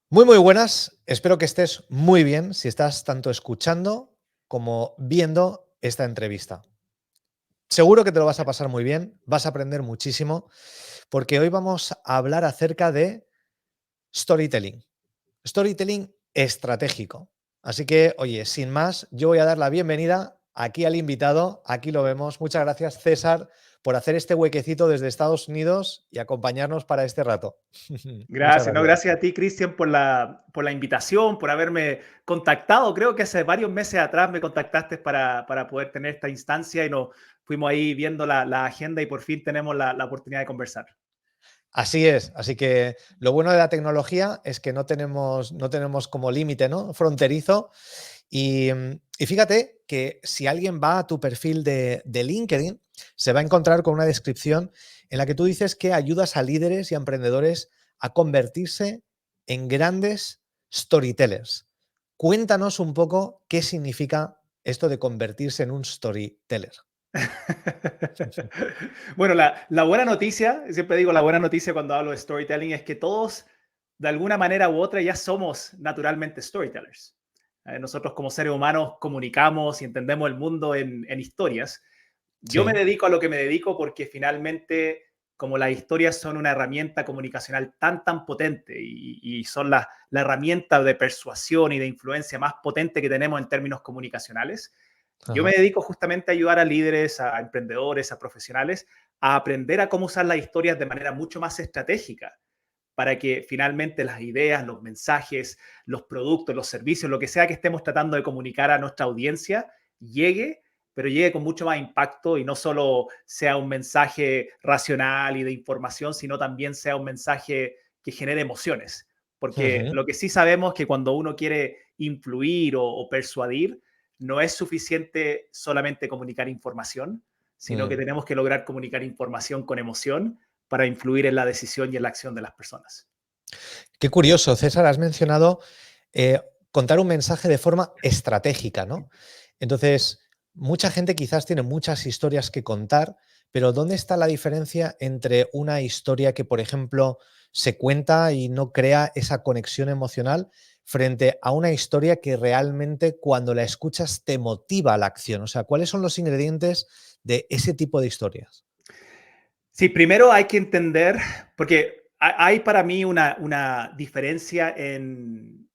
Muy buenas. Espero que estés muy bien si estás tanto escuchando como viendo esta entrevista. Seguro que te lo vas a pasar muy bien, vas a aprender muchísimo, porque hoy vamos a hablar acerca de storytelling. Storytelling estratégico. Así que, oye, sin más, yo voy a dar la bienvenida aquí al invitado. Aquí lo vemos. Muchas gracias, César, por hacer este huequecito desde Estados Unidos y acompañarnos para este rato. Muchas Gracias, no, gracias. gracias a ti, Cristian, por la invitación, por haberme contactado. Creo que hace varios meses atrás me contactaste para poder tener esta instancia y nos fuimos ahí viendo la agenda y por fin tenemos la oportunidad de conversar. Así es, así que lo bueno de la tecnología es que no tenemos como límite, ¿no? Fronterizo. Y fíjate que si alguien va a tu perfil de LinkedIn, se va a encontrar con una descripción en la que tú dices que ayudas a líderes y a emprendedores a convertirse en grandes storytellers. Cuéntanos un poco qué significa esto de convertirse en un storyteller. Bueno, la buena noticia, siempre digo la buena noticia cuando hablo de storytelling, es que todos, de alguna manera u otra, ya somos naturalmente storytellers. Nosotros como seres humanos comunicamos y entendemos el mundo en historias. Yo me Sí, dedico a lo que me dedico porque finalmente, como las historias son una herramienta comunicacional tan potente y son la herramienta de persuasión y de influencia más potente que tenemos en términos comunicacionales, yo me ajá, dedico justamente a ayudar a líderes, a emprendedores, a profesionales, a aprender a cómo usar las historias de manera mucho más estratégica para que finalmente las ideas, los mensajes, los productos, los servicios, lo que sea que estemos tratando de comunicar a nuestra audiencia, llegue, pero llegue con mucho más impacto y no solo sea un mensaje racional y de información, sino también sea un mensaje que genere emociones. Porque ujú, lo que sí sabemos es que cuando uno quiere influir o persuadir, no es suficiente solamente comunicar información, sino que mm. tenemos que lograr comunicar información con emoción para influir en la decisión y en la acción de las personas. Qué curioso, César, has mencionado eh, contar un mensaje de forma estratégica, ¿no? Entonces, mucha gente quizás tiene muchas historias que contar, pero ¿dónde está la diferencia entre una historia que, por ejemplo, se cuenta y no crea esa conexión emocional frente a una historia que realmente cuando la escuchas te motiva a la acción? O sea, ¿cuáles son los ingredientes de ese tipo de historias? Sí, primero hay que entender, porque hay para mí una diferencia en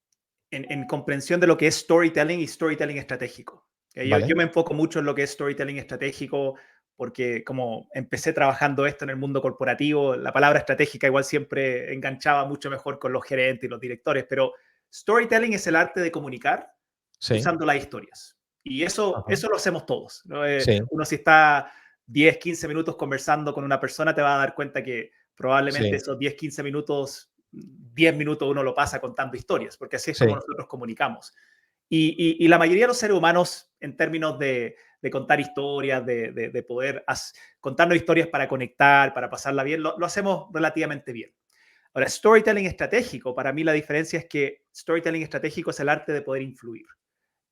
comprensión de lo que es storytelling y storytelling estratégico. Yo ¿Vale? me enfoco mucho en lo que es storytelling estratégico porque como empecé trabajando esto en el mundo corporativo, la palabra estratégica igual siempre enganchaba mucho mejor con los gerentes y los directores, pero storytelling es el arte de comunicar Sí. usando las historias. Y eso, Ajá. eso lo hacemos todos, ¿no? Sí, Uno si está 10, 15 minutos conversando con una persona, te va a dar cuenta que probablemente sí, esos 10, 15 minutos, 10 minutos uno lo pasa contando historias, porque así es como sí. nosotros comunicamos. Y la mayoría de los seres humanos, en términos de contar historias, de poder contarnos historias para conectar, para pasarla bien, lo hacemos relativamente bien. Ahora, storytelling estratégico, para mí la diferencia es que storytelling estratégico es el arte de poder influir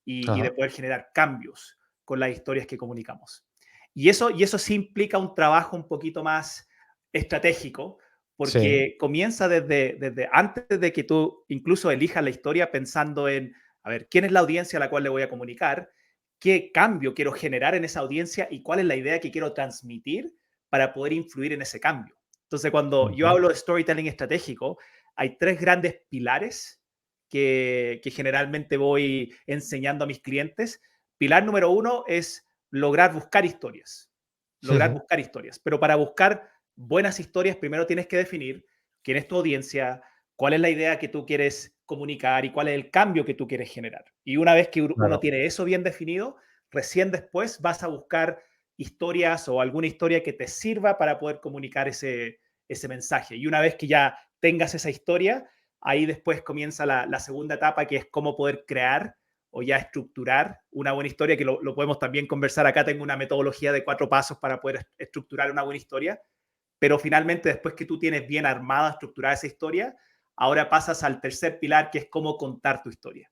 y de Ajá. poder generar cambios con las historias que comunicamos. Y eso sí implica un trabajo un poquito más estratégico, Sí, porque comienza desde antes de que tú incluso elijas la historia pensando en, a ver, ¿quién es la audiencia a la cual le voy a comunicar? ¿Qué cambio quiero generar en esa audiencia? ¿Y cuál es la idea que quiero transmitir para poder influir en ese cambio? Entonces, cuando yo ujú, hablo de storytelling estratégico, hay tres grandes pilares que generalmente voy enseñando a mis clientes. Pilar número uno es lograr buscar historias. Lograr ujú. buscar historias. Pero para buscar buenas historias, primero tienes que definir quién es tu audiencia, cuál es la idea que tú quieres comunicar y cuál es el cambio que tú quieres generar. Y una vez que uno Claro. tiene eso bien definido, recién después vas a buscar historias o alguna historia que te sirva para poder comunicar ese mensaje. Y una vez que ya tengas esa historia, ahí después comienza la segunda etapa, que es cómo poder crear o ya estructurar una buena historia, que lo podemos también conversar acá. Tengo una metodología de 4 pasos para poder estructurar una buena historia, pero finalmente después que tú tienes bien armada, estructurada esa historia, ahora pasas al tercer pilar, que es cómo contar tu historia.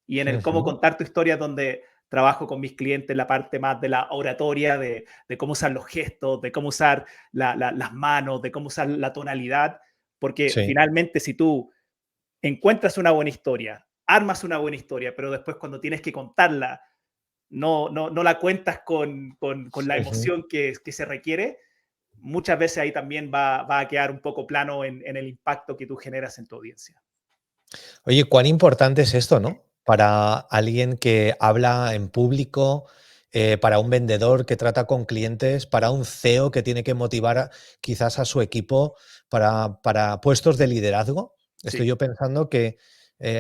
Y en el cómo Ujú. contar tu historia es donde trabajo con mis clientes la parte más de la oratoria, de cómo usar los gestos, de cómo usar las manos, de cómo usar la tonalidad, porque Sí, finalmente si tú encuentras una buena historia, armas una buena historia, pero después cuando tienes que contarla, no la cuentas con la Ujú. emoción que se requiere, muchas veces ahí también va a quedar un poco plano en el impacto que tú generas en tu audiencia. Oye, cuán importante es esto, ¿no? Para alguien que habla en público, para un vendedor que trata con clientes, para un CEO que tiene que motivar quizás a su equipo para puestos de liderazgo. Estoy Sí, yo pensando que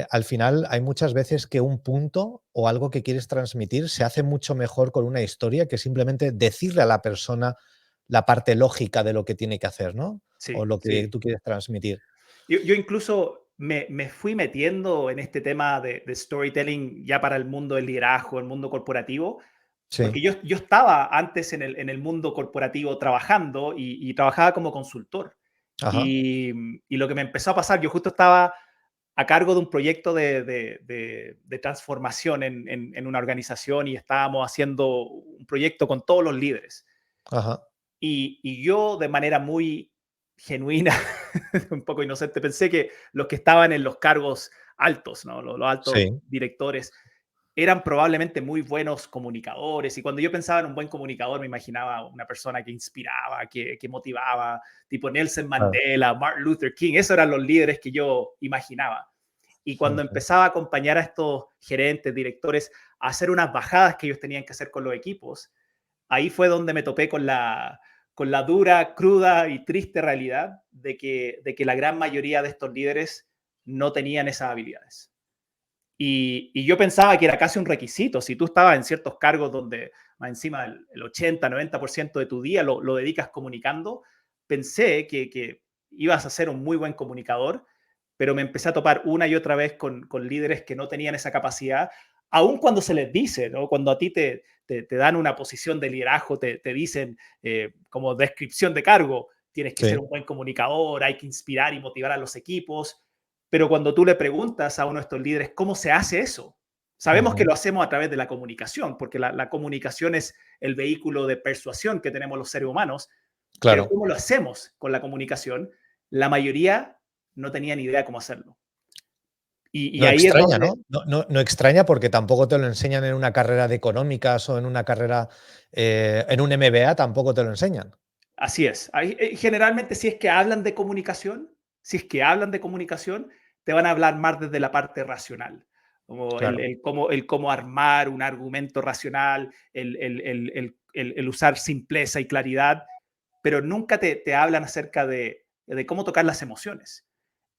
al final hay muchas veces que un punto o algo que quieres transmitir se hace mucho mejor con una historia que simplemente decirle a la persona la parte lógica de lo que tiene que hacer, ¿no? O sí, lo que sí. tú quieres transmitir. Yo incluso me fui metiendo en este tema de storytelling ya para el mundo del liderazgo, el mundo corporativo, Sí, porque yo estaba antes en el mundo corporativo trabajando y trabajaba como consultor. ajá, Y lo que me empezó a pasar, yo justo estaba a cargo de un proyecto de transformación en una organización y estábamos haciendo un proyecto con todos los líderes. ajá. Y yo de manera muy genuina, un poco inocente, pensé que los que estaban en los cargos altos, ¿no? Los altos Sí, directores, eran probablemente muy buenos comunicadores. Y cuando yo pensaba en un buen comunicador, me imaginaba una persona que inspiraba, que motivaba, tipo Nelson claro. Mandela, Martin Luther King. Esos eran los líderes que yo imaginaba. Y cuando Ujú. empezaba a acompañar a estos gerentes, directores, a hacer unas bajadas que ellos tenían que hacer con los equipos, ahí fue donde me topé con la dura, cruda y triste realidad de que la gran mayoría de estos líderes no tenían esas habilidades. Y yo pensaba que era casi un requisito. Si tú estabas en ciertos cargos donde más encima el 80-90% de tu día lo dedicas comunicando, pensé que ibas a ser un muy buen comunicador, pero me empecé a topar una y otra vez con líderes que no tenían esa capacidad, aun cuando se les dice, ¿no? Cuando a ti te dan una posición de liderazgo, te dicen como descripción de cargo, tienes que ser Sí. un buen comunicador, hay que inspirar y motivar a los equipos, pero cuando tú le preguntas a uno de estos líderes cómo se hace eso, sabemos que Ujú. lo hacemos a través de la comunicación, porque la comunicación es el vehículo de persuasión que tenemos los seres humanos, pero Claro. ¿cómo lo hacemos con la comunicación? La mayoría no tenía ni idea cómo hacerlo. Y No ahí es extraña, donde, ¿no? No extraña porque tampoco te lo enseñan en una carrera de económicas o en una carrera, en un MBA tampoco te lo enseñan. así es. Ahí, generalmente si es que hablan de comunicación, si es que hablan de comunicación, te van a hablar más desde la parte racional, como Claro. el cómo armar un argumento racional, el usar simpleza y claridad, pero nunca te hablan acerca de cómo tocar las emociones.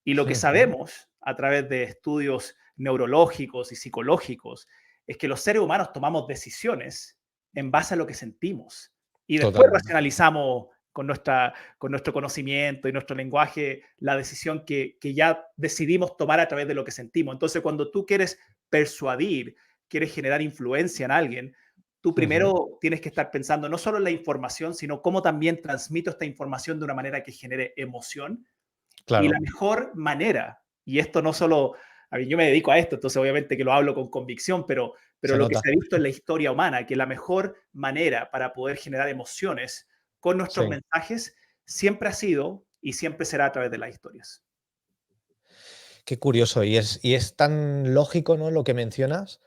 Y lo que Ujú. sabemos a través de estudios neurológicos y psicológicos es que los seres humanos tomamos decisiones en base a lo que sentimos y después Totalmente. racionalizamos con nuestro conocimiento y nuestro lenguaje la decisión que ya decidimos tomar a través de lo que sentimos. Entonces, cuando tú quieres persuadir, quieres generar influencia en alguien, tú Ujú. primero tienes que estar pensando no solo en la información, sino cómo también transmito esta información de una manera que genere emoción y la Claro, mejor manera, y esto no solo, a ver, yo me dedico a esto, entonces obviamente que lo hablo con convicción, pero se lo que nota. se ha visto en la historia humana, que la mejor manera para poder generar emociones con nuestros Sí. mensajes siempre ha sido y siempre será a través de las historias. Qué curioso. Y es tan lógico, ¿no?, lo que mencionas,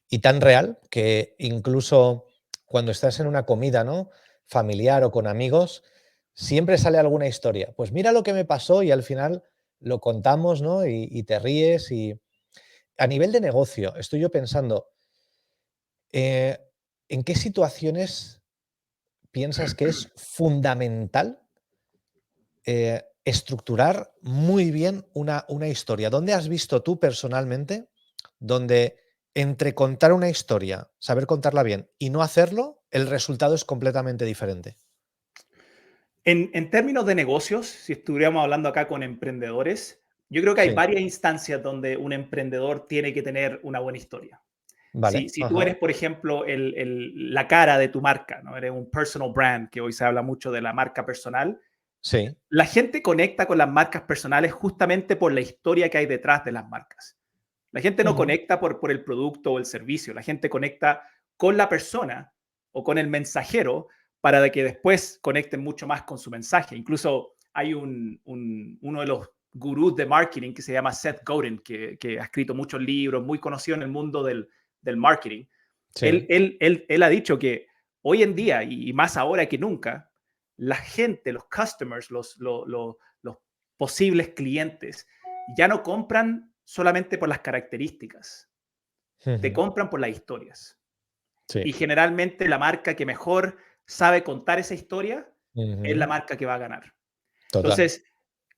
y tan real, que incluso cuando estás en una comida, ¿no?, familiar o con amigos, siempre sale alguna historia. Pues mira lo que me pasó y al final lo contamos, ¿no? Y te ríes y a nivel de negocio, estoy yo pensando, eh, ¿en qué situaciones piensas que es fundamental, estructurar muy bien una historia? ¿Dónde has visto tú personalmente donde entre contar una historia, saber contarla bien y no hacerlo, el resultado es completamente diferente? En términos de negocios, si estuviéramos hablando acá con emprendedores, yo creo que hay Sí, varias instancias donde un emprendedor tiene que tener una buena historia. Si, vale, si tú ajá, eres, por ejemplo, la cara de tu marca, ¿no? Eres un personal brand, que hoy se habla mucho de la marca personal, sí, la gente conecta con las marcas personales justamente por la historia que hay detrás de las marcas. La gente no ujú, conecta por el producto o el servicio, la gente conecta con la persona o con el mensajero para de que después conecten mucho más con su mensaje. Incluso hay uno de los gurú de marketing que se llama Seth Godin, que ha escrito muchos libros, muy conocido en el mundo del marketing. Sí. Él ha dicho que hoy en día, y más ahora que nunca, la gente, los customers, los posibles clientes, ya no compran solamente por las características, te Ujú. compran por las historias. Y Sí. generalmente la marca que mejor sabe contar esa historia es la Ujú. marca que va a ganar. Total. Entonces,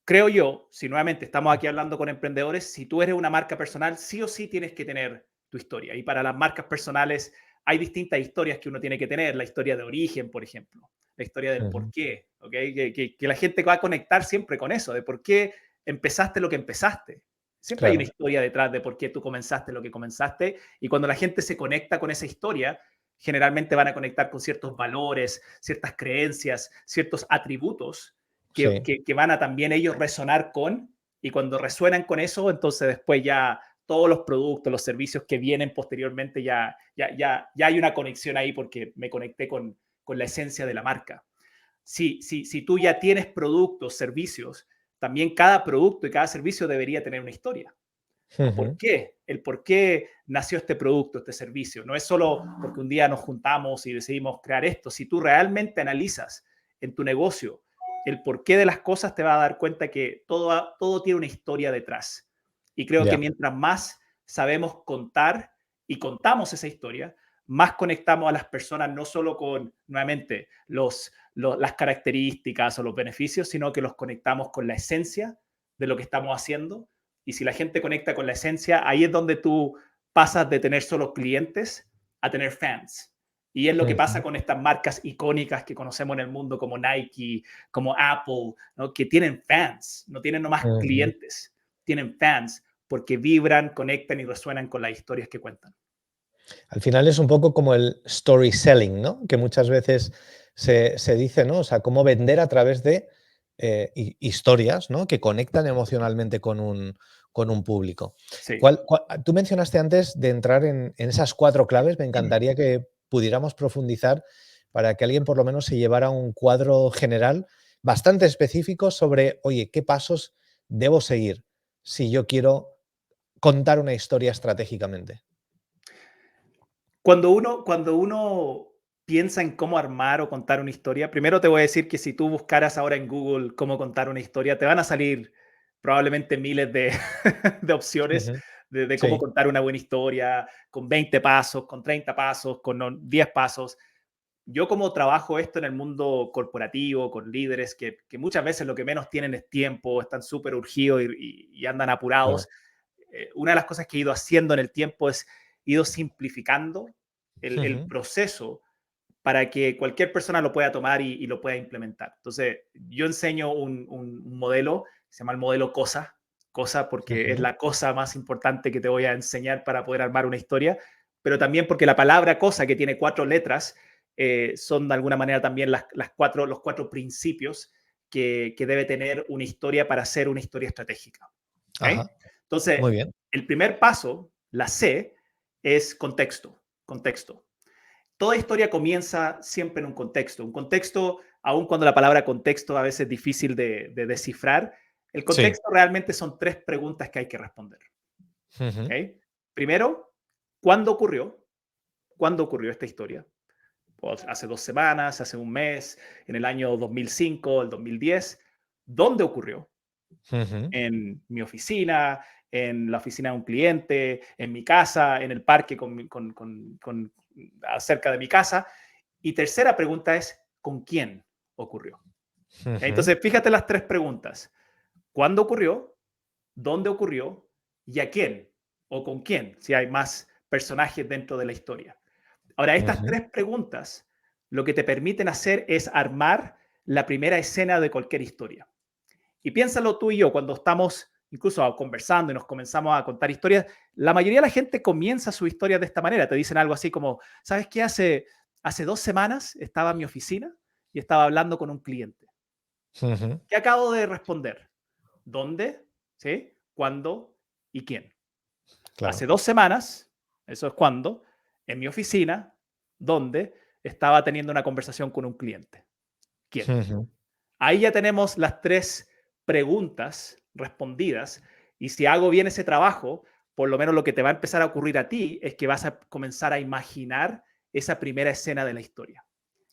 creo yo, si nuevamente estamos aquí hablando con emprendedores, si tú eres una marca personal, sí o sí tienes que tener tu historia. Y para las marcas personales hay distintas historias que uno tiene que tener. La historia de origen, por ejemplo, la historia del por Ujú. qué, ¿ok? Que la gente va a conectar siempre con eso, de por qué empezaste lo que empezaste. Siempre hay una Claro. historia detrás de por qué tú comenzaste lo que comenzaste. Y cuando la gente se conecta con esa historia, generalmente van a conectar con ciertos valores, ciertas creencias, ciertos atributos Sí. que van a también ellos resonar con, y cuando resuenan con eso, entonces después ya todos los productos, los servicios que vienen posteriormente, ya hay una conexión ahí porque me conecté con la esencia de la marca. Si tú ya tienes productos, servicios, también cada producto y cada servicio debería tener una historia. ¿Por Ujú. qué? El por qué nació este producto, este servicio. No es solo porque un día nos juntamos y decidimos crear esto. Si tú realmente analizas en tu negocio el porqué de las cosas, te vas a dar cuenta que todo tiene una historia detrás. Y creo que Ya. mientras más sabemos contar y contamos esa historia, más conectamos a las personas, no solo con, nuevamente, las características o los beneficios, sino que los conectamos con la esencia de lo que estamos haciendo. Y si la gente conecta con la esencia, ahí es donde tú pasas de tener solo clientes a tener fans. Y es lo que pasa Ujú. con estas marcas icónicas que conocemos en el mundo como Nike, como Apple, ¿no? Que tienen fans, no tienen nomás Ujú. clientes, tienen fans porque vibran, conectan y resuenan con las historias que cuentan. Al final es un poco como el story selling, ¿no? Que muchas veces se dice, ¿no? O sea, cómo vender a través de historias, ¿no? Que conectan emocionalmente con un público. Sí. Tú mencionaste antes de entrar en esas 4 claves, me encantaría que pudiéramos profundizar para que alguien por lo menos se llevara un cuadro general bastante específico sobre, oye, ¿qué pasos debo seguir si yo quiero contar una historia estratégicamente? Cuando uno piensa en cómo armar o contar una historia, primero te voy a decir que si tú buscaras ahora en Google cómo contar una historia, te van a salir probablemente miles de, de opciones Ujú. de cómo Sí. contar una buena historia, con 20 pasos, con 30 pasos, con 10 pasos. Yo como trabajo esto en el mundo corporativo, con líderes que muchas veces lo que menos tienen es tiempo, están súper urgidos y andan Claro. apurados. Una de las cosas que he ido haciendo en el tiempo es ido simplificando el Ujú. proceso para que cualquier persona lo pueda tomar y lo pueda implementar. Entonces, yo enseño un modelo, se llama el modelo COSA, COSA porque es Ujú. la cosa más importante que te voy a enseñar para poder armar una historia, pero también porque la palabra cosa, que tiene 4 letras, son de alguna manera también los 4 principios que debe tener una historia para ser una historia estratégica. ¿Okay? Ajá. Entonces, Muy bien. el primer paso, la C, es contexto. Contexto. Toda historia comienza siempre en un contexto. Un contexto, aun cuando la palabra contexto a veces es difícil de descifrar, el Sí. contexto realmente son 3 preguntas que hay que responder. Ujú. ¿Okay? Primero, ¿cuándo ocurrió? ¿Cuándo ocurrió esta historia? Pues, hace 2 semanas, hace un mes, en el año 2005, el 2010. ¿Dónde ocurrió? Ujú. En mi oficina, en la oficina de un cliente, en mi casa, en el parque acerca de mi casa. Y tercera pregunta es, ¿con quién ocurrió? Ujú. Entonces, fíjate las 3 preguntas. ¿Cuándo ocurrió? ¿Dónde ocurrió? ¿Y a quién? ¿O con quién? Si hay más personajes dentro de la historia. Ahora, estas Ujú. 3 preguntas lo que te permiten hacer es armar la primera escena de cualquier historia. Y piénsalo tú y yo, cuando estamos incluso conversando y nos comenzamos a contar historias, la mayoría de la gente comienza su historia de esta manera. Te dicen algo así como, ¿sabes qué? Hace 2 semanas estaba en mi oficina y estaba hablando con un cliente. Ujú. ¿Qué acabo de responder? ¿Dónde? ¿Sí? ¿Cuándo? ¿Y quién? Hace Claro. 2 semanas, eso es cuando, en mi oficina, ¿dónde? Estaba teniendo una conversación con un cliente. ¿Quién? Ujú. Ahí ya tenemos las 3 preguntas respondidas. Y si hago bien ese trabajo, por lo menos lo que te va a empezar a ocurrir a ti es que vas a comenzar a imaginar esa primera escena de la historia.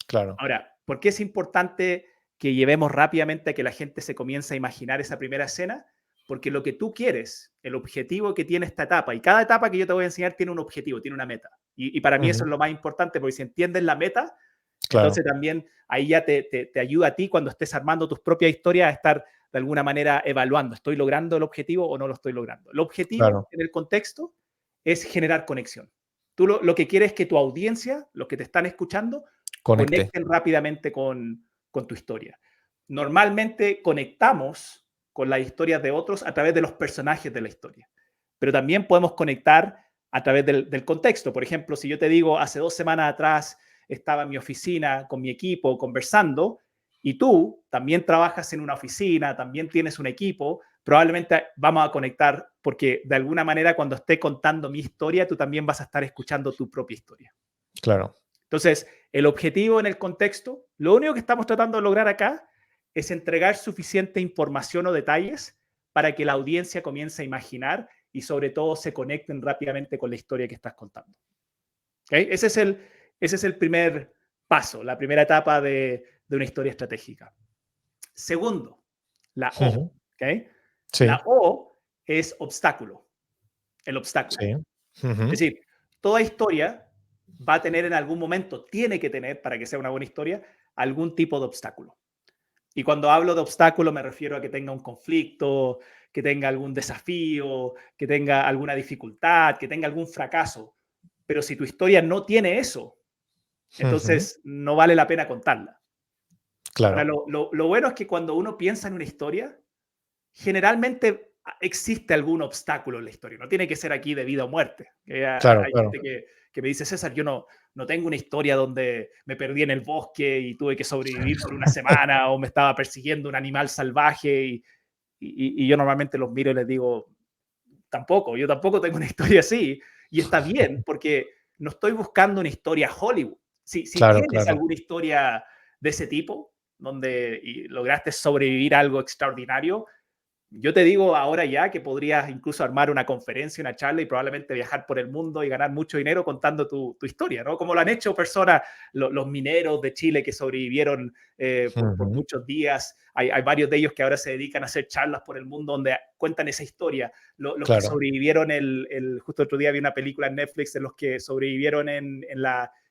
Claro. Ahora, ¿por qué es importante que llevemos rápidamente a que la gente se comience a imaginar esa primera escena? Porque lo que tú quieres, el objetivo que tiene esta etapa, y cada etapa que yo te voy a enseñar tiene un objetivo, tiene una meta. Y para mí eso Ujú. es lo más importante, porque si entiendes la meta, entonces Claro. también ahí ya te ayuda a ti cuando estés armando tus propias historias a estar de alguna manera evaluando, ¿estoy logrando el objetivo o no lo estoy logrando? El objetivo Claro. en el contexto es generar conexión. Tú lo que quieres es que tu audiencia, los que te están escuchando, Conecte. conecten rápidamente con tu historia. Normalmente conectamos con las historias de otros a través de los personajes de la historia, pero también podemos conectar a través del contexto. Por ejemplo, si yo te digo, hace 2 semanas atrás estaba en mi oficina con mi equipo conversando y tú también trabajas en una oficina, también tienes un equipo, probablemente vamos a conectar porque de alguna manera cuando esté contando mi historia, tú también vas a estar escuchando tu propia historia. Claro. Entonces, el objetivo en el contexto, lo único que estamos tratando de lograr acá es entregar suficiente información o detalles para que la audiencia comience a imaginar y sobre todo se conecten rápidamente con la historia que estás contando. ¿Okay? Ese es el primer paso, la primera etapa de una historia estratégica. Segundo, la O. Ujú. ¿Okay? Sí. La O es obstáculo, el obstáculo. Sí. Es Ujú. decir, toda historia va a tener en algún momento, tiene que tener, para que sea una buena historia, algún tipo de obstáculo. Y cuando hablo de obstáculo me refiero a que tenga un conflicto, que tenga algún desafío, que tenga alguna dificultad, que tenga algún fracaso. Pero si tu historia no tiene eso, Ujú. entonces no vale la pena contarla. Ahora, Claro. lo bueno es que cuando uno piensa en una historia, generalmente existe algún obstáculo en la historia. No tiene que ser aquí de vida o muerte. Claro, Hay claro. gente que me dice, César, yo no tengo una historia donde me perdí en el bosque y tuve que sobrevivir por una semana o me estaba persiguiendo un animal salvaje y yo normalmente los miro y les digo, tampoco, yo tampoco tengo una historia así. Y está bien, porque no estoy buscando una historia Hollywood. Si Claro, tienes claro. alguna historia de ese tipo, donde lograste sobrevivir a algo extraordinario, yo te digo ahora ya que podrías incluso armar una conferencia, una charla y probablemente viajar por el mundo y ganar mucho dinero contando tu historia, ¿no? Como lo han hecho personas, los mineros de Chile que sobrevivieron por Ujú. muchos días. Hay varios de ellos que ahora se dedican a hacer charlas por el mundo donde cuentan esa historia. Los que Claro. sobrevivieron, justo el otro día vi una película en Netflix de los que sobrevivieron en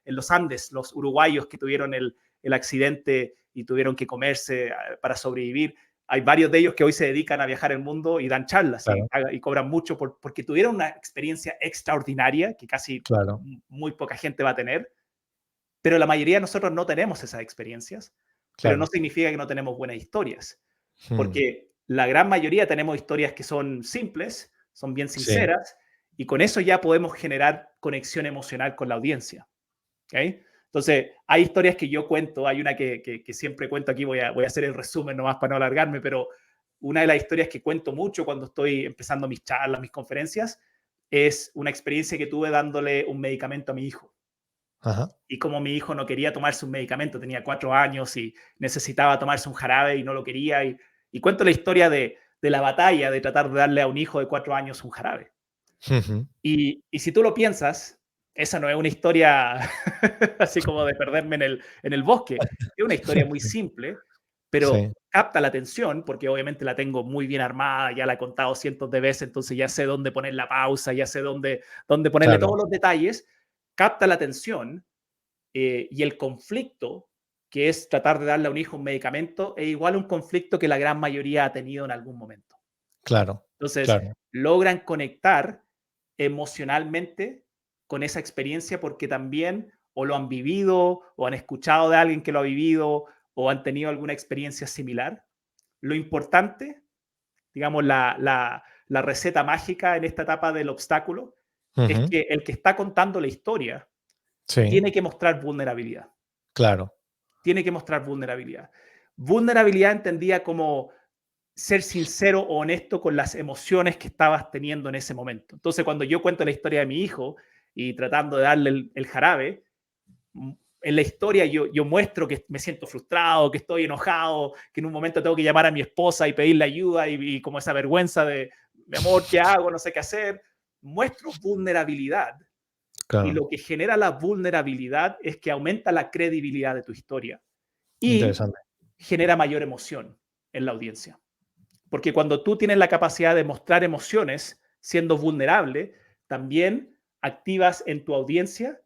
los Andes, los uruguayos que tuvieron el accidente y tuvieron que comerse para sobrevivir. Hay varios de ellos que hoy se dedican a viajar el mundo y dan charlas Claro. y cobran mucho porque tuvieron una experiencia extraordinaria que casi Claro. muy poca gente va a tener, pero la mayoría de nosotros no tenemos esas experiencias, pero no Claro. significa que no tenemos buenas historias, Mm. porque la gran mayoría tenemos historias que son simples, son bien Sí. sinceras, y con eso ya podemos generar conexión emocional con la audiencia. ¿Okay? Entonces, hay historias que yo cuento, hay una que siempre cuento aquí, voy a hacer el resumen nomás para no alargarme, pero una de las historias que cuento mucho cuando estoy empezando mis charlas, mis conferencias, es una experiencia que tuve dándole un medicamento a mi hijo. Ajá. Y como mi hijo no quería tomarse un medicamento, tenía 4 años y necesitaba tomarse un jarabe y no lo quería. Y cuento la historia de la batalla de tratar de darle a un hijo de 4 años un jarabe. Ujú. Y si tú lo piensas, esa no es una historia así como de perderme en el bosque. Es una historia muy simple, pero Sí. capta la atención, porque obviamente la tengo muy bien armada, ya la he contado cientos de veces, entonces ya sé dónde poner la pausa, ya sé dónde ponerle Claro. todos los detalles. Capta la atención y el conflicto, que es tratar de darle a un hijo un medicamento, es igual a un conflicto que la gran mayoría ha tenido en algún momento. Claro. Entonces, Claro. logran conectar emocionalmente con esa experiencia porque también o lo han vivido o han escuchado de alguien que lo ha vivido o han tenido alguna experiencia similar. Lo importante, digamos, la receta mágica en esta etapa del obstáculo es Ujú. que el que está contando la historia Sí. tiene que mostrar vulnerabilidad. Claro. Tiene que mostrar vulnerabilidad. Vulnerabilidad entendía como ser sincero o honesto con las emociones que estabas teniendo en ese momento. Entonces, cuando yo cuento la historia de mi hijo y tratando de darle el jarabe, en la historia yo muestro que me siento frustrado, que estoy enojado, que en un momento tengo que llamar a mi esposa y pedirle ayuda y como esa vergüenza de, mi amor, ¿qué hago? No sé qué hacer. Muestro vulnerabilidad y Claro, lo que genera la vulnerabilidad es que aumenta la credibilidad de tu historia y interesante. genera mayor emoción en la audiencia. Porque cuando tú tienes la capacidad de mostrar emociones siendo vulnerable, también activas en tu audiencia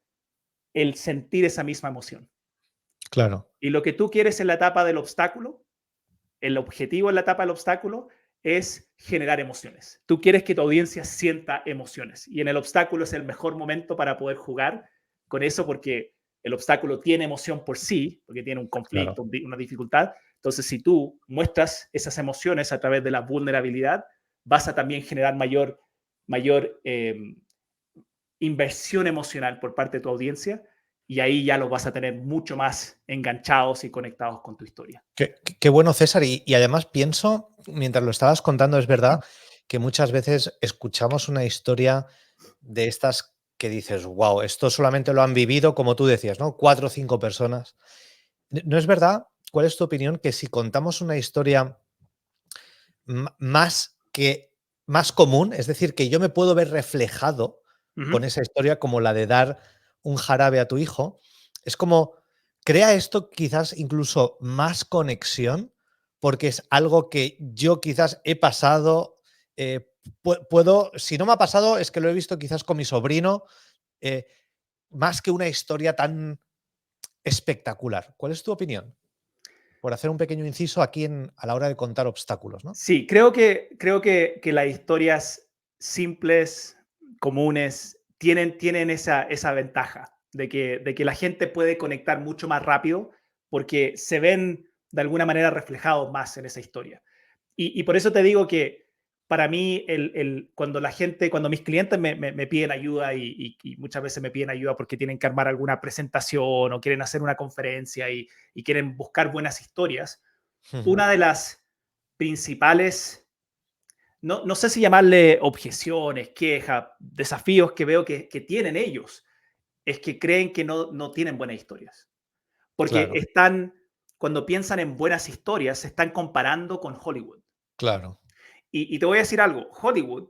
el sentir esa misma emoción. Claro, Y lo que tú quieres en la etapa del obstáculo, el objetivo en la etapa del obstáculo es generar emociones. Tú quieres que tu audiencia sienta emociones y en el obstáculo es el mejor momento para poder jugar con eso porque el obstáculo tiene emoción por sí, porque tiene un claro. conflicto, una dificultad. Entonces, si tú muestras esas emociones a través de la vulnerabilidad, vas a también generar mayor inversión emocional por parte de tu audiencia y ahí ya los vas a tener mucho más enganchados y conectados con tu historia. Qué bueno, César. Y además pienso, mientras lo estabas contando, es verdad que muchas veces escuchamos una historia de estas que dices, wow, esto solamente lo han vivido, como tú decías, ¿no? 4 o 5 personas. ¿No es verdad? ¿Cuál es tu opinión? Que si contamos una historia más común, es decir, que yo me puedo ver reflejado con Ujú. esa historia como la de dar un jarabe a tu hijo, es como, crea esto quizás incluso más conexión, porque es algo que yo quizás he pasado, puedo, si no me ha pasado, es que lo he visto quizás con mi sobrino, eh, más que una historia tan espectacular. ¿Cuál es tu opinión? Por hacer un pequeño inciso aquí a la hora de contar obstáculos, ¿no? Sí, creo que las historias simples, comunes, tienen esa ventaja de que la gente puede conectar mucho más rápido porque se ven de alguna manera reflejados más en esa historia. Y por eso te digo que para mí, cuando mis clientes me piden ayuda y muchas veces me piden ayuda porque tienen que armar alguna presentación o quieren hacer una conferencia y quieren buscar buenas historias, Ujú. una de las principales, no sé si llamarle objeciones, quejas, desafíos que veo que tienen ellos, es que creen que no tienen buenas historias. Porque Claro, cuando piensan en buenas historias, se están comparando con Hollywood. claro, Y te voy a decir algo, Hollywood,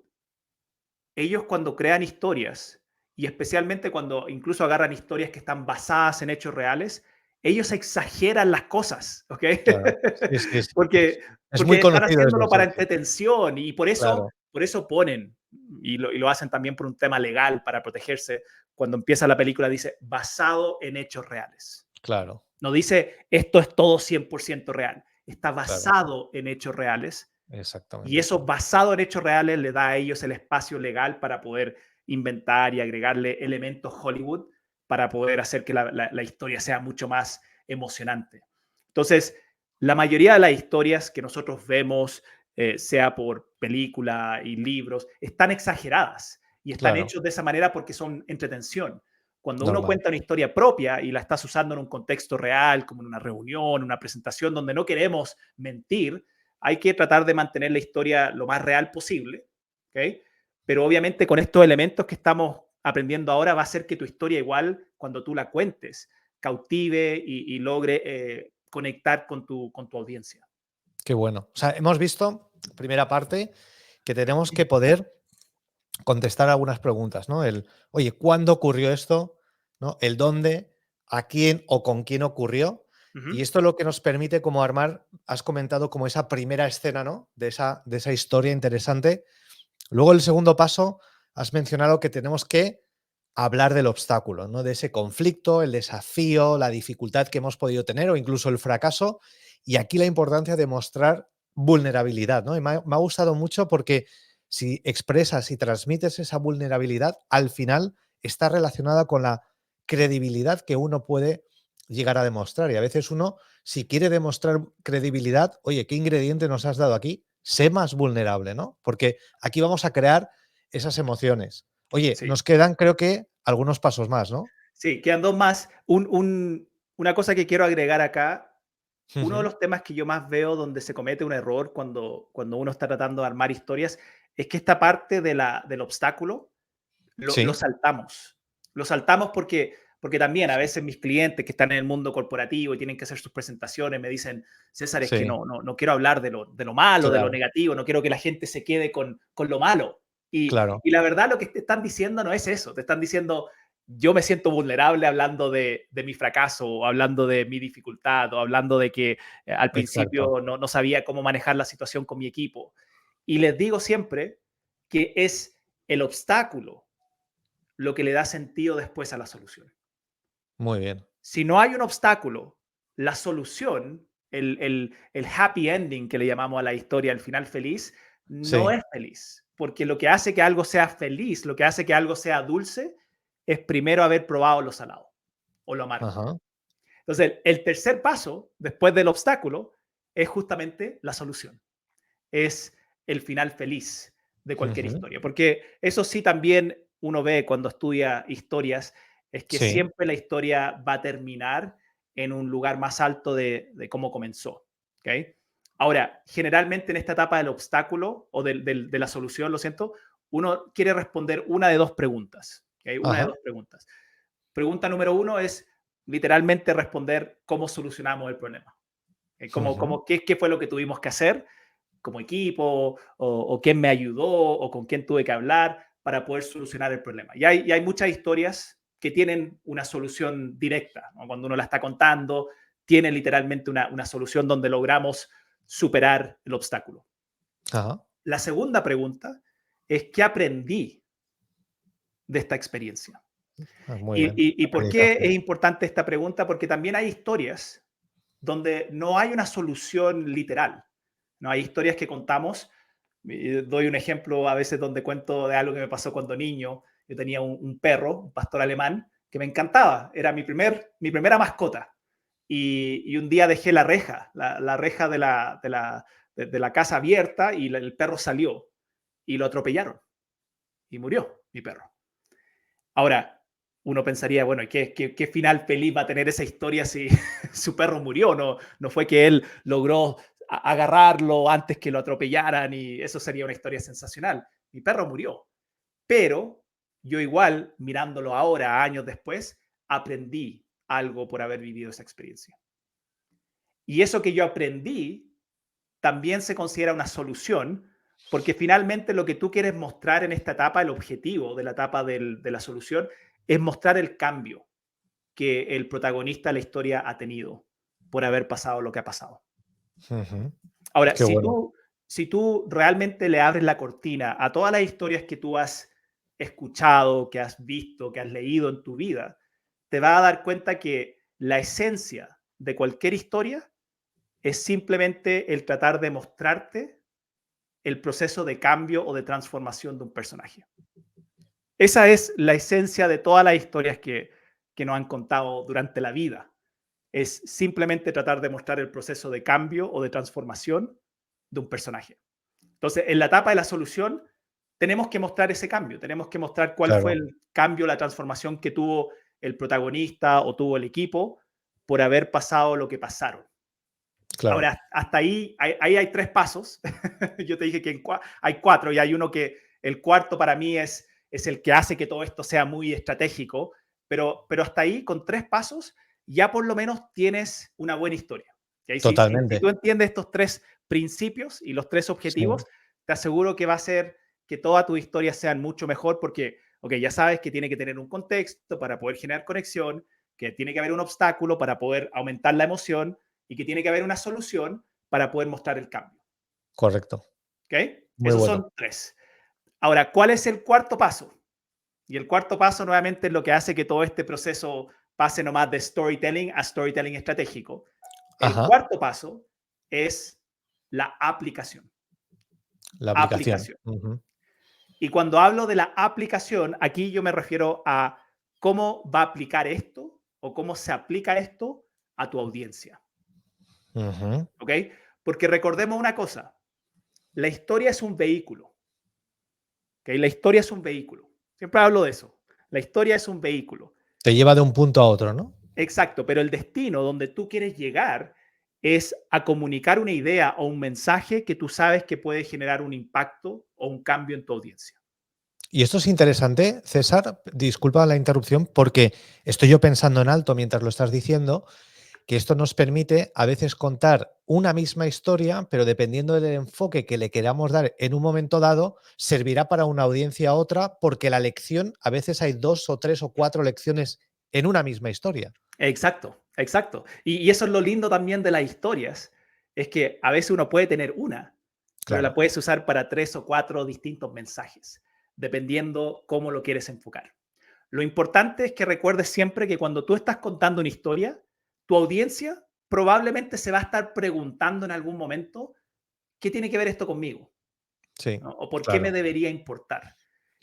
ellos cuando crean historias, y especialmente cuando incluso agarran historias que están basadas en hechos reales, ellos exageran las cosas, ¿ok? claro. Sí, sí, sí. porque, Es muy porque están conocido eso, haciéndolo sí, para sí. entretención y por eso, Claro, por eso ponen, y lo hacen también por un tema legal para protegerse, cuando empieza la película dice basado en hechos reales. claro, No dice esto es todo 100% real, está claro, basado en hechos reales y exactamente. eso basado en hechos reales le da a ellos el espacio legal para poder inventar y agregarle elementos Hollywood para poder hacer que la historia sea mucho más emocionante. Entonces, la mayoría de las historias que nosotros vemos, sea por película y libros, están exageradas y están Claro, hechos de esa manera porque son entretención. Cuando uno normal. cuenta una historia propia y la estás usando en un contexto real, como en una reunión, una presentación donde no queremos mentir, hay que tratar de mantener la historia lo más real posible, ¿ok? Pero obviamente con estos elementos que estamos aprendiendo ahora va a hacer que tu historia igual, cuando tú la cuentes, cautive y logre conectar con tu audiencia. Qué bueno. O sea, hemos visto, primera parte, que tenemos que poder contestar algunas preguntas, ¿no? Oye, ¿cuándo ocurrió esto? ¿No? El dónde, a quién o con quién ocurrió. Y Ujú. esto es lo que nos permite como armar, has comentado como esa primera escena, ¿no? De esa historia interesante. Luego el segundo paso, has mencionado que tenemos que hablar del obstáculo, ¿no? De ese conflicto, el desafío, la dificultad que hemos podido tener o incluso el fracaso. Y aquí la importancia de mostrar vulnerabilidad, ¿no? Y me ha gustado mucho porque si expresas y transmites esa vulnerabilidad, al final está relacionada con la credibilidad que uno puede llegar a demostrar. Y a veces uno, si quiere demostrar credibilidad, oye, ¿qué ingrediente nos has dado aquí? Sé más vulnerable, ¿no? Porque aquí vamos a crear esas emociones. Oye, Sí, nos quedan, creo que, algunos pasos más, ¿no? sí, quedan dos más. Una cosa que quiero agregar acá, uno de Ujú. los temas que yo más veo donde se comete un error cuando uno está tratando de armar historias es que esta parte del obstáculo lo Sí, saltamos. Lo saltamos Porque también a veces mis clientes que están en el mundo corporativo y tienen que hacer sus presentaciones me dicen, César, es que Sí, no quiero hablar de lo malo, de lo claro, negativo, no quiero que la gente se quede con lo malo. claro. Y la verdad lo que te están diciendo no es eso, te están diciendo, yo me siento vulnerable hablando de mi fracaso, o hablando de mi dificultad, o hablando de que al Exacto. principio no sabía cómo manejar la situación con mi equipo. Y les digo siempre que es el obstáculo lo que le da sentido después a la solución. Muy bien. Si no hay un obstáculo, la solución, el happy ending que le llamamos a la historia, el final feliz, no Sí. es feliz. Porque lo que hace que algo sea feliz, lo que hace que algo sea dulce, es primero haber probado lo salado o lo amargo. Ajá. Entonces, el tercer paso, después del obstáculo, es justamente la solución. Es el final feliz de cualquier Ujú. historia. Porque eso sí también uno ve cuando estudia historias, es que Sí, siempre la historia va a terminar en un lugar más alto de cómo comenzó. ¿Ok? Ahora, generalmente en esta etapa del obstáculo o de la solución, lo siento, uno quiere responder una de dos preguntas. ¿Ok? Una de ajá, dos preguntas. Pregunta número uno es literalmente responder cómo solucionamos el problema. ujú, ¿Qué fue lo que tuvimos que hacer como equipo o quién me ayudó o con quién tuve que hablar para poder solucionar el problema? Y hay muchas historias que tienen una solución directa, ¿no? Cuando uno la está contando, tiene literalmente una solución donde logramos superar el obstáculo. ajá. La segunda pregunta es, ¿qué aprendí de esta experiencia? Ah, muy bien. ¿Y por qué Aprendizaje. es importante esta pregunta? Porque también hay historias donde no hay una solución literal. No hay historias que contamos. Doy un ejemplo a veces donde cuento de algo que me pasó cuando niño. Yo tenía un perro, un pastor alemán, que me encantaba. Era mi primera mascota. Y un día dejé la reja de la casa abierta y el perro salió y lo atropellaron y murió mi perro. Ahora, uno pensaría, bueno, ¿qué final feliz va a tener esa historia si su perro murió? No fue que él logró agarrarlo antes que lo atropellaran y eso sería una historia sensacional. Mi perro murió, pero yo igual, mirándolo ahora, años después, aprendí algo por haber vivido esa experiencia. Y eso que yo aprendí también se considera una solución, porque finalmente lo que tú quieres mostrar en esta etapa, el objetivo de la etapa de la solución, es mostrar el cambio que el protagonista de la historia ha tenido por haber pasado lo que ha pasado. Ujú. Ahora, Qué bueno. si tú realmente le abres la cortina a todas las historias que tú has escuchado, que has visto, que has leído en tu vida, te vas a dar cuenta que la esencia de cualquier historia es simplemente el tratar de mostrarte el proceso de cambio o de transformación de un personaje. Esa es la esencia de todas las historias que nos han contado durante la vida. Es simplemente tratar de mostrar el proceso de cambio o de transformación de un personaje. Entonces, en la etapa de la solución, tenemos que mostrar ese cambio, tenemos que mostrar cuál fue Claro, el cambio, la transformación que tuvo el protagonista o tuvo el equipo por haber pasado lo que pasaron. claro. Ahora, hasta ahí hay tres pasos. Yo te dije que hay cuatro y hay uno que el cuarto para mí es el que hace que todo esto sea muy estratégico, pero hasta ahí, con tres pasos, ya por lo menos tienes una buena historia. ¿Okay? Si Totalmente. tú entiendes estos tres principios y los tres Sí, objetivos, te aseguro que va a ser que toda tu historia sean mucho mejor porque, ok, ya sabes que tiene que tener un contexto para poder generar conexión, que tiene que haber un obstáculo para poder aumentar la emoción y que tiene que haber una solución para poder mostrar el cambio. correcto. ¿Ok? Muy Esos bueno. son tres. Ahora, ¿cuál es el cuarto paso? Y el cuarto paso nuevamente es lo que hace que todo este proceso pase nomás de storytelling a storytelling estratégico. El Ajá. cuarto paso es la aplicación. La aplicación. Aplicación. Ujú. Y cuando hablo de la aplicación, aquí yo me refiero a cómo va a aplicar esto o cómo se aplica esto a tu audiencia. Ujú. ¿Ok? Porque recordemos una cosa, la historia es un vehículo. ¿Ok? La historia es un vehículo. Siempre hablo de eso. La historia es un vehículo. Te lleva de un punto a otro, ¿no? Exacto, pero el destino donde tú quieres llegar es a comunicar una idea o un mensaje que tú sabes que puede generar un impacto o un cambio en tu audiencia. Y esto es interesante, César, disculpa la interrupción, porque estoy yo pensando en alto mientras lo estás diciendo, que esto nos permite a veces contar una misma historia, pero dependiendo del enfoque que le queramos dar en un momento dado, servirá para una audiencia u otra, porque la lección, a veces hay 2 o 3 o 4 lecciones en una misma historia. Exacto, exacto. Y eso es lo lindo también de las historias, es que a veces uno puede tener una, pero la Claro, puedes usar para 3 o 4 distintos mensajes, dependiendo cómo lo quieres enfocar. Lo importante es que recuerdes siempre que cuando tú estás contando una historia, tu audiencia probablemente se va a estar preguntando en algún momento, ¿qué tiene que ver esto conmigo? sí, ¿No? ¿O por qué me claro, debería importar?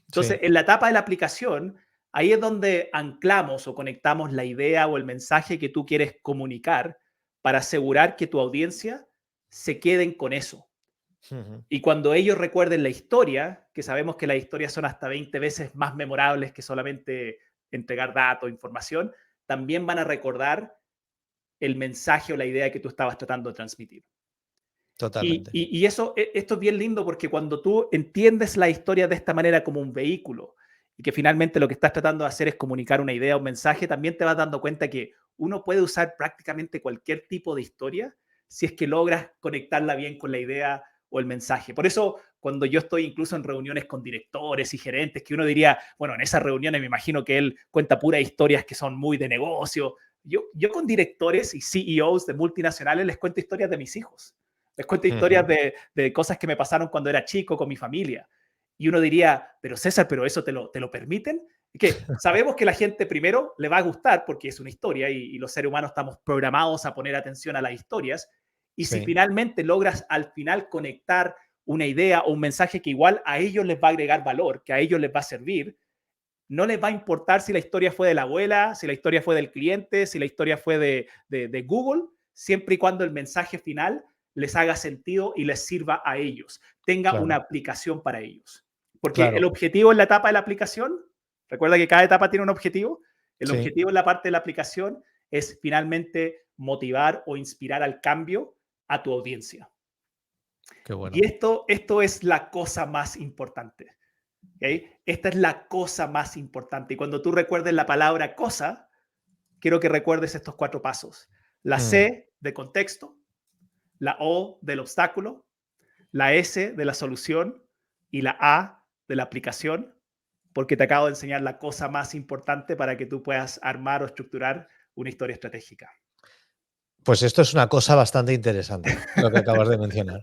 Entonces, sí, en la etapa de la aplicación, ahí es donde anclamos o conectamos la idea o el mensaje que tú quieres comunicar para asegurar que tu audiencia se queden con eso. ujú, Y cuando ellos recuerden la historia, que sabemos que las historias son hasta 20 veces más memorables que solamente entregar datos, información, también van a recordar el mensaje o la idea que tú estabas tratando de transmitir. totalmente. Y eso, esto es bien lindo porque cuando tú entiendes la historia de esta manera como un vehículo y que finalmente lo que estás tratando de hacer es comunicar una idea, un mensaje, también te vas dando cuenta que uno puede usar prácticamente cualquier tipo de historia si es que logras conectarla bien con la idea o el mensaje. Por eso, cuando yo estoy incluso en reuniones con directores y gerentes, que uno diría, bueno, en esas reuniones me imagino que él cuenta puras historias que son muy de negocio. Yo con directores y CEOs de multinacionales les cuento historias de mis hijos. Les cuento historias Ujú, de cosas que me pasaron cuando era chico con mi familia. Y uno diría, pero César, ¿pero eso te lo permiten? Que sabemos que la gente primero le va a gustar porque es una historia y los seres humanos estamos programados a poner atención a las historias. Y si sí, finalmente logras al final conectar una idea o un mensaje que igual a ellos les va a agregar valor, que a ellos les va a servir, no les va a importar si la historia fue de la abuela, si la historia fue del cliente, si la historia fue de Google, siempre y cuando el mensaje final les haga sentido y les sirva a ellos, tenga una claro, aplicación para ellos. Porque el claro, objetivo en la etapa de la aplicación, recuerda que cada etapa tiene un objetivo, el sí, objetivo en la parte de la aplicación es finalmente motivar o inspirar al cambio a tu audiencia. qué Y bueno. esto es la cosa más importante. ¿Okay? Esta es la cosa más importante. Y cuando tú recuerdes la palabra cosa, quiero que recuerdes estos 4 pasos. La Mm. C de contexto, la O del obstáculo, la S de la solución y la A de la aplicación, porque te acabo de enseñar la cosa más importante para que tú puedas armar o estructurar una historia estratégica. Pues esto es una cosa bastante interesante, lo que acabas de mencionar.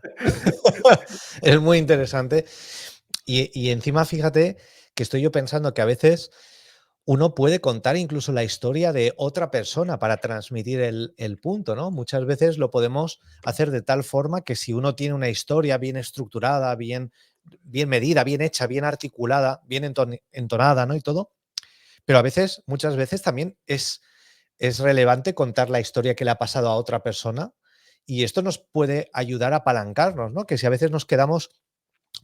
Es muy interesante. Y encima fíjate que estoy yo pensando que a veces uno puede contar incluso la historia de otra persona para transmitir el punto, ¿no? Muchas veces lo podemos hacer de tal forma que si uno tiene una historia bien estructurada, bien medida, bien hecha, bien articulada, bien entonada, ¿no? Y todo, pero a veces, muchas veces también es relevante contar la historia que le ha pasado a otra persona y esto nos puede ayudar a apalancarnos, ¿no? Que si a veces nos quedamos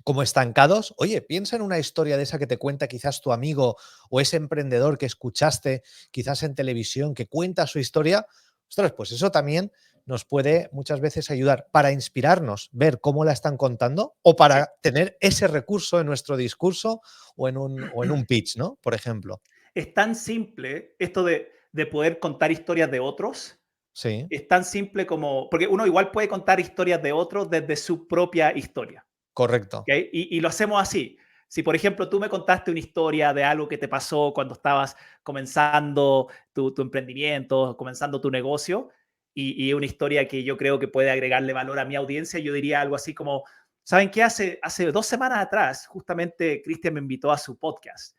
como estancados, oye, piensa en una historia de esa que te cuenta quizás tu amigo o ese emprendedor que escuchaste quizás en televisión que cuenta su historia. Ostras, pues eso también nos puede muchas veces ayudar para inspirarnos, ver cómo la están contando o Sí. para tener ese recurso en nuestro discurso o en un pitch, ¿no? Por ejemplo. Es tan simple esto de poder contar historias de otros. Sí, Es tan simple como, porque uno igual puede contar historias de otros desde su propia historia. correcto. ¿Okay? Y lo hacemos así. Si, por ejemplo, tú me contaste una historia de algo que te pasó cuando estabas comenzando tu emprendimiento, comenzando tu negocio, y una historia que yo creo que puede agregarle valor a mi audiencia, yo diría algo así como, ¿saben qué? Hace 2 semanas atrás, justamente Cristian me invitó a su podcast.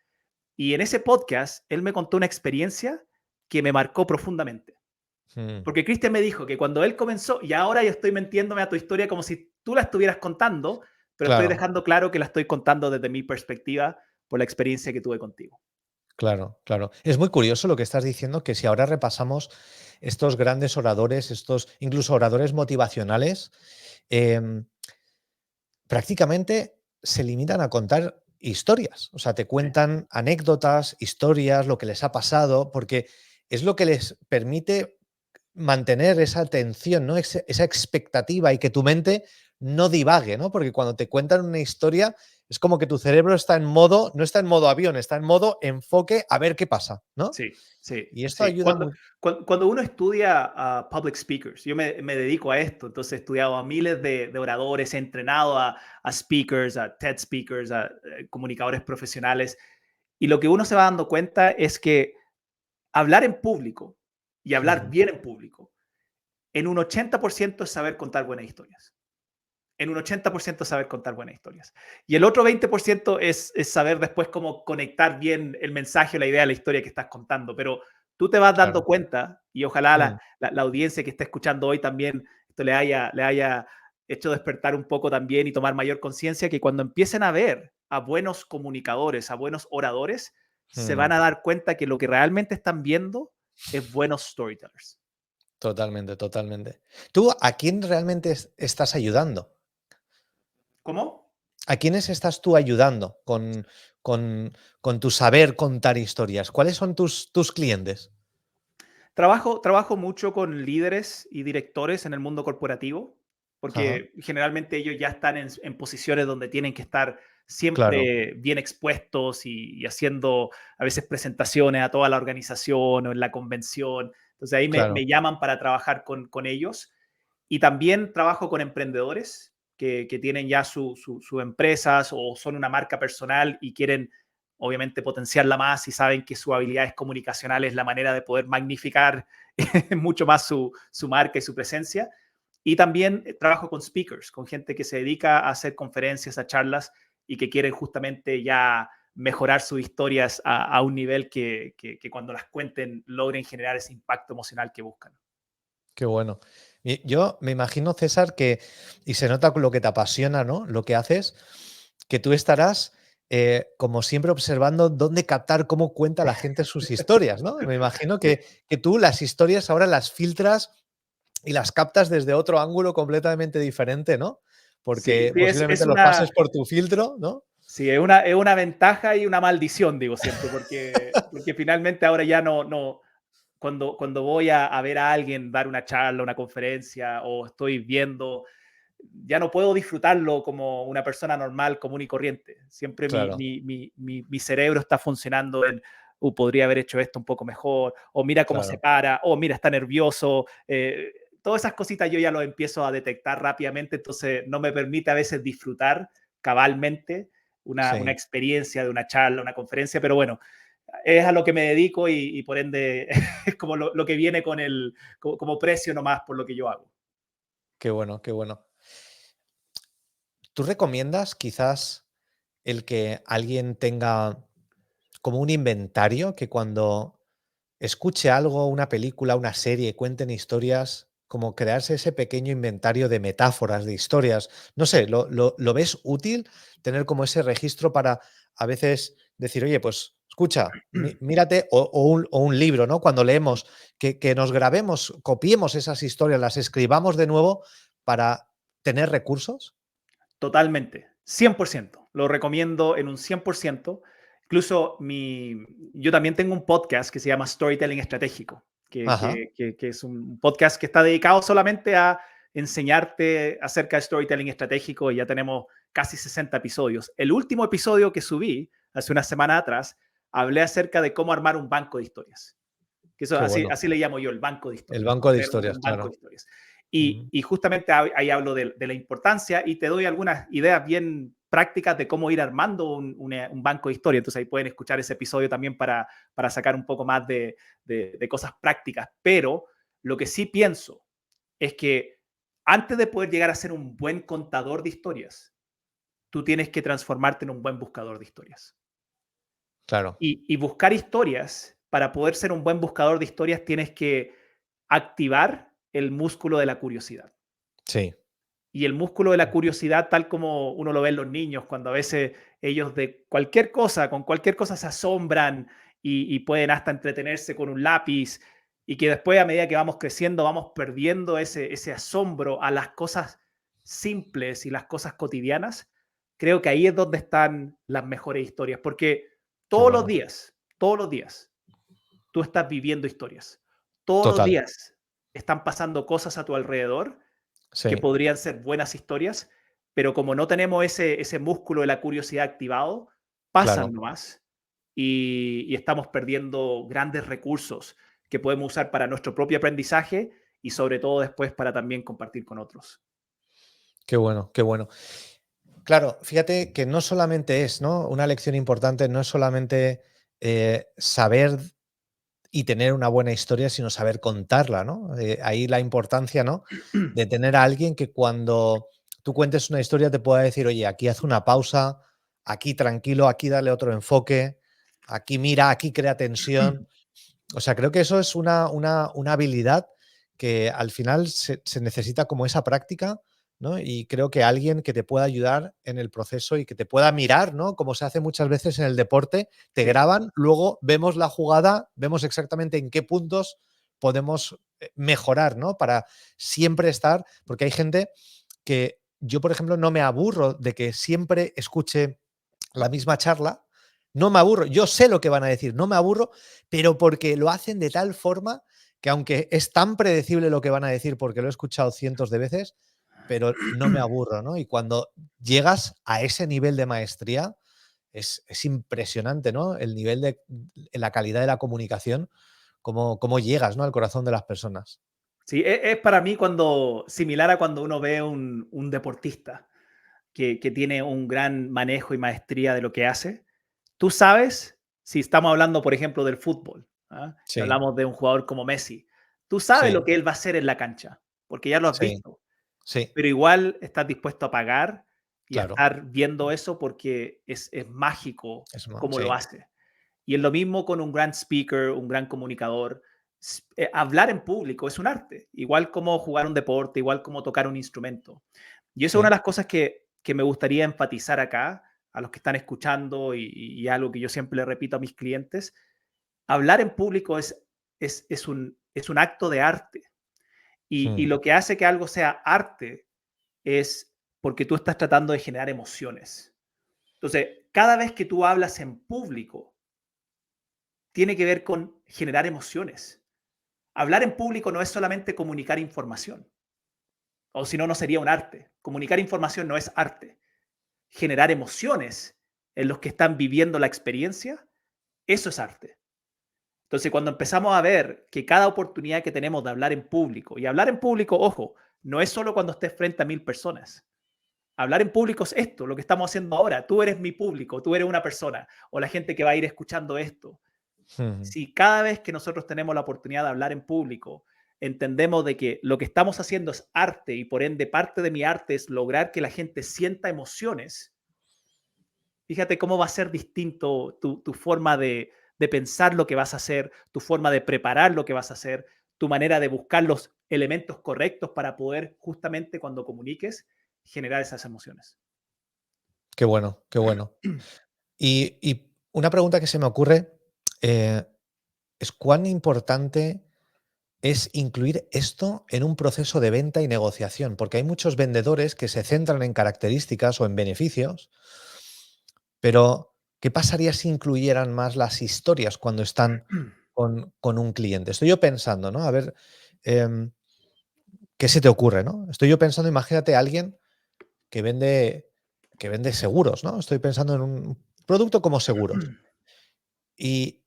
Y en ese podcast, él me contó una experiencia que me marcó profundamente. Mm, Porque Cristian me dijo que cuando él comenzó, y ahora yo estoy metiéndome a tu historia como si tú la estuvieras contando, pero estoy claro. dejando claro que la estoy contando desde mi perspectiva por la experiencia que tuve contigo. Claro, claro. Es muy curioso lo que estás diciendo, que si ahora repasamos estos grandes oradores, estos incluso oradores motivacionales, em, prácticamente se limitan a contar historias. O sea, te Sí, cuentan anécdotas, historias, lo que les ha pasado, porque es lo que les permite mantener esa atención, ¿no? Esa expectativa y que tu mente no divague, ¿no? Porque cuando te cuentan una historia Es como que tu cerebro está en modo, no está en modo avión, está en modo enfoque a ver qué pasa, ¿no? Sí, sí, Y esto sí. ayuda mucho. Cuando uno estudia public speakers, yo me dedico a esto, entonces he estudiado a miles de oradores, he entrenado a speakers, a TED speakers, a comunicadores profesionales, y lo que uno se va dando cuenta es que hablar en público y hablar bien en público, en un 80% es saber contar buenas historias. En un 80% saber contar buenas historias. Y el otro 20% es saber después cómo conectar bien el mensaje o la idea de la historia que estás contando. Pero tú te vas dando Claro. cuenta, y ojalá Mm, la audiencia que está escuchando hoy también esto le haya hecho despertar un poco también y tomar mayor conciencia, que cuando empiecen a ver a buenos comunicadores, a buenos oradores, se van mm. a dar cuenta que lo que realmente están viendo es buenos storytellers. Totalmente, totalmente. ¿Tú a quién realmente estás ayudando? ¿Cómo? ¿A quiénes estás tú ayudando con tu saber contar historias? ¿Cuáles son tus clientes? Trabajo mucho con líderes y directores en el mundo corporativo, Ajá, porque generalmente ellos ya están en posiciones donde tienen que estar claro, siempre bien expuestos y haciendo a veces presentaciones a toda la organización o en la convención. Entonces ahí claro. me llaman para trabajar con ellos. Y también trabajo con emprendedores que tienen ya su empresas o son una marca personal y quieren obviamente potenciarla más y saben que su habilidades comunicacionales es la manera de poder magnificar mucho más su marca y su presencia. Y también trabajo con speakers, con gente que se dedica a hacer conferencias, a charlas y que quieren justamente ya mejorar sus historias a un nivel que cuando las cuenten logren generar ese impacto emocional que buscan. Qué bueno. Yo me imagino, César, que, y se nota con lo que te apasiona, ¿no? Lo que haces, que tú estarás, como siempre, observando dónde captar, cómo cuenta la gente sus historias, ¿no? Me imagino Sí, que tú las historias ahora las filtras y las captas desde otro ángulo completamente diferente, ¿no? sí, Porque sí, posiblemente los pases por tu filtro, ¿no? sí, es una ventaja y una maldición, digo siempre, porque finalmente ahora ya no, cuando voy a ver a alguien dar una charla, una conferencia o estoy viendo, ya no puedo disfrutarlo como una persona normal, común y corriente. Siempre Claro, mi cerebro está funcionando en, podría haber hecho esto un poco mejor, o mira cómo se claro. para, o mira, está nervioso. Todas esas cositas yo ya lo empiezo a detectar rápidamente, entonces no me permite a veces disfrutar cabalmente una Sí. experiencia de una charla, una conferencia, pero bueno, es a lo que me dedico y por ende es como lo que viene con como precio nomás por lo que yo hago. Qué bueno, qué bueno. ¿Tú recomiendas quizás el que alguien tenga como un inventario que cuando escuche algo, una película, una serie, cuenten historias, como crearse ese pequeño inventario de metáforas, de historias? No sé, ¿lo ves útil tener como ese registro para a veces decir, oye, pues escucha, mírate, o un libro, ¿no? Cuando leemos, que nos grabemos, copiemos esas historias, las escribamos de nuevo para tener recursos? Totalmente, 100%. Lo recomiendo en un 100%. Incluso yo también tengo un podcast que se llama Storytelling Estratégico, Ajá, que es un podcast que está dedicado solamente a enseñarte acerca de storytelling estratégico y ya tenemos casi 60 episodios. El último episodio que subí hace una semana atrás, hablé acerca de cómo armar un banco de historias. Que eso, qué así, bueno. así le llamo yo, el banco de El historias, ¿no? banco de Crear historias, un banco claro. de historias. Ujú. Y justamente ahí hablo de la importancia y te doy algunas ideas bien prácticas de cómo ir armando un banco de historia. Entonces ahí pueden escuchar ese episodio también para sacar un poco más de cosas prácticas. Pero lo que sí pienso es que antes de poder llegar a ser un buen contador de historias, tú tienes que transformarte en un buen buscador de historias. Claro, Y buscar historias, para poder ser un buen buscador de historias, tienes que activar el músculo de la curiosidad. sí. Y el músculo de la curiosidad, tal como uno lo ve en los niños, cuando a veces ellos de cualquier cosa, con cualquier cosa se asombran y pueden hasta entretenerse con un lápiz, y que después a medida que vamos creciendo vamos perdiendo ese asombro a las cosas simples y las cosas cotidianas, creo que ahí es donde están las mejores historias, porque Qué bueno. todos los días, tú estás viviendo historias. Todos los Total. días están pasando cosas a tu alrededor que Sí. podrían ser buenas historias, pero como no tenemos ese músculo de la curiosidad activado, pasan Claro. nomás y estamos perdiendo grandes recursos que podemos usar para nuestro propio aprendizaje y sobre todo después para también compartir con otros. Qué bueno, qué bueno. Claro, fíjate que no solamente es, ¿no? Una lección importante, no es solamente saber y tener una buena historia, sino saber contarla, ¿no? Ahí la importancia, ¿no? De tener a alguien que cuando tú cuentes una historia te pueda decir, oye, aquí haz una pausa, aquí tranquilo, aquí dale otro enfoque, aquí mira, aquí crea tensión. O sea, creo que eso es una habilidad que al final se necesita como esa práctica, ¿no? Y creo que alguien que te pueda ayudar en el proceso y que te pueda mirar, ¿no? Como se hace muchas veces en el deporte, te Sí, graban, luego vemos la jugada, vemos exactamente en qué puntos podemos mejorar, ¿no? Para siempre estar, porque hay gente que yo, por ejemplo, no me aburro de que siempre escuche la misma charla, no me aburro, yo sé lo que van a decir, no me aburro, pero porque lo hacen de tal forma que aunque es tan predecible lo que van a decir porque lo he escuchado cientos de veces, pero no me aburro, ¿no? Y cuando llegas a ese nivel de maestría, es impresionante, ¿no? El nivel de la calidad de la comunicación, cómo llegas, ¿no? Al corazón de las personas. sí, es para mí cuando similar a cuando uno ve un deportista que tiene un gran manejo y maestría de lo que hace. Tú sabes, si estamos hablando, por ejemplo, del fútbol, ¿ah? Y Sí, hablamos de un jugador como Messi, tú sabes lo sí, que él va a hacer en la cancha, porque ya lo has sí, visto, sí, pero igual estás dispuesto a pagar y a claro. estar viendo eso porque es mágico cómo lo Sí, hace. Y es lo mismo con un gran speaker, un gran comunicador. Hablar en público es un arte, igual como jugar un deporte, igual como tocar un instrumento. Y eso es una de sí. las cosas que me gustaría enfatizar acá a los que están escuchando y algo que yo siempre le repito a mis clientes. Hablar en público es un acto de arte. Y Mm, lo que hace que algo sea arte es porque tú estás tratando de generar emociones. Entonces, cada vez que tú hablas en público, tiene que ver con generar emociones. Hablar en público no es solamente comunicar información, o si no, no sería un arte. Comunicar información no es arte. Generar emociones en los que están viviendo la experiencia, eso es arte. Entonces, cuando empezamos a ver que cada oportunidad que tenemos de hablar en público, y hablar en público, ojo, no es solo cuando estés frente a 1000 personas. Hablar en público es esto, lo que estamos haciendo ahora. Tú eres mi público, tú eres una persona, o la gente que va a ir escuchando esto. mm. Si cada vez que nosotros tenemos la oportunidad de hablar en público, entendemos de que lo que estamos haciendo es arte y por ende parte de mi arte es lograr que la gente sienta emociones, fíjate cómo va a ser distinto tu forma de pensar lo que vas a hacer, tu forma de preparar lo que vas a hacer, tu manera de buscar los elementos correctos para poder justamente cuando comuniques generar esas emociones. Qué bueno, qué bueno. Y una pregunta que se me ocurre eh, es cuán importante es incluir esto en un proceso de venta y negociación, porque hay muchos vendedores que se centran en características o en beneficios, pero ¿qué pasaría si incluyeran más las historias cuando están con un cliente? Estoy yo pensando, ¿no? A ver, em, ¿qué se te ocurre, no? Estoy yo pensando, imagínate a alguien que vende, que vende seguros, ¿no? Estoy pensando en un producto como seguros. ¿Y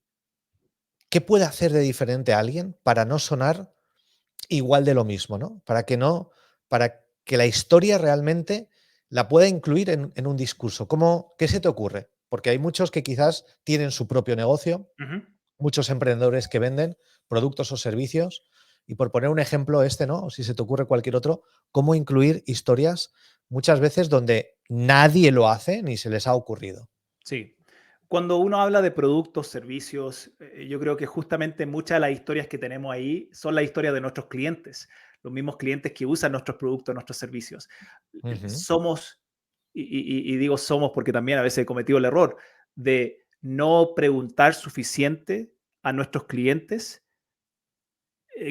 qué puede hacer de diferente a alguien para no sonar igual de lo mismo, ¿no? Para que la historia realmente la pueda incluir en un discurso. ¿Qué se te ocurre? Porque hay muchos que quizás tienen su propio negocio, Ujú. muchos emprendedores que venden productos o servicios. Y por poner un ejemplo este, ¿no? O si se te ocurre cualquier otro, cómo incluir historias muchas veces donde nadie lo hace ni se les ha ocurrido. Sí. Cuando uno habla de productos, servicios, yo creo que justamente muchas de las historias que tenemos ahí son las historias de nuestros clientes, los mismos clientes que usan nuestros productos, nuestros servicios. Ujú. Somos, y digo somos porque también a veces he cometido el error de no preguntar suficiente a nuestros clientes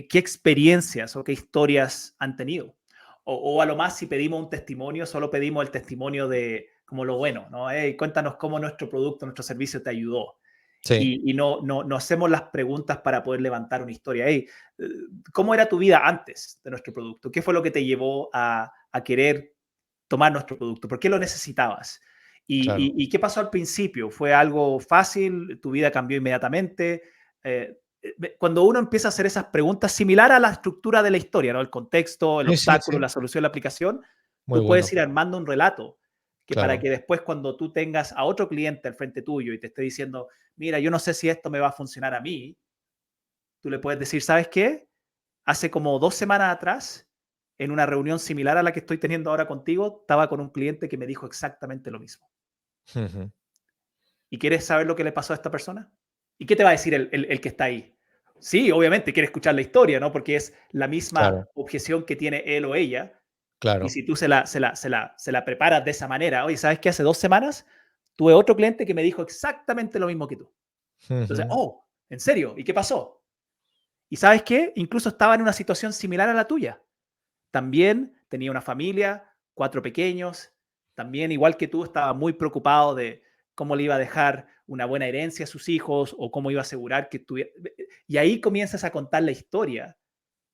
qué experiencias o qué historias han tenido. O a lo más, si pedimos un testimonio, solo pedimos el testimonio de como lo bueno, ¿no? Hey, cuéntanos cómo nuestro producto, nuestro servicio te ayudó. Sí. Y no hacemos las preguntas para poder levantar una historia. Hey, ¿cómo era tu vida antes de nuestro producto? ¿Qué fue lo que te llevó a querer tomar nuestro producto? ¿Por qué lo necesitabas? Claro. ¿Y qué pasó al principio? ¿Fue algo fácil? ¿Tu vida cambió inmediatamente? Cuando uno empieza a hacer esas preguntas, similar a la estructura de la historia, ¿no? El contexto, el Sí, sí, obstáculo, sí. la solución, la aplicación, Muy tú puedes bueno. ir armando un relato que para Claro. que después cuando tú tengas a otro cliente al frente tuyo y te esté diciendo, mira, yo no sé si esto me va a funcionar a mí, tú le puedes decir, ¿sabes qué? Hace como 2 semanas atrás, en una reunión similar a la que estoy teniendo ahora contigo, estaba con un cliente que me dijo exactamente lo mismo. Ujú. ¿Y quieres saber lo que le pasó a esta persona? ¿Y qué te va a decir el que está ahí? Sí, obviamente quiere escuchar la historia, ¿no? Porque es la misma Claro, objeción que tiene él o ella. Y claro. si tú se la preparas de esa manera, oye, ¿sabes qué? Hace 2 semanas tuve otro cliente que me dijo exactamente lo mismo que tú. Entonces, Ujú. oh, ¿en serio? ¿Y qué pasó? ¿Y sabes qué? Incluso estaba en una situación similar a la tuya. También tenía una familia, 4 pequeños. También, igual que tú, estaba muy preocupado de cómo le iba a dejar una buena herencia a sus hijos o cómo iba a asegurar que tuviera. Y ahí comienzas a contar la historia.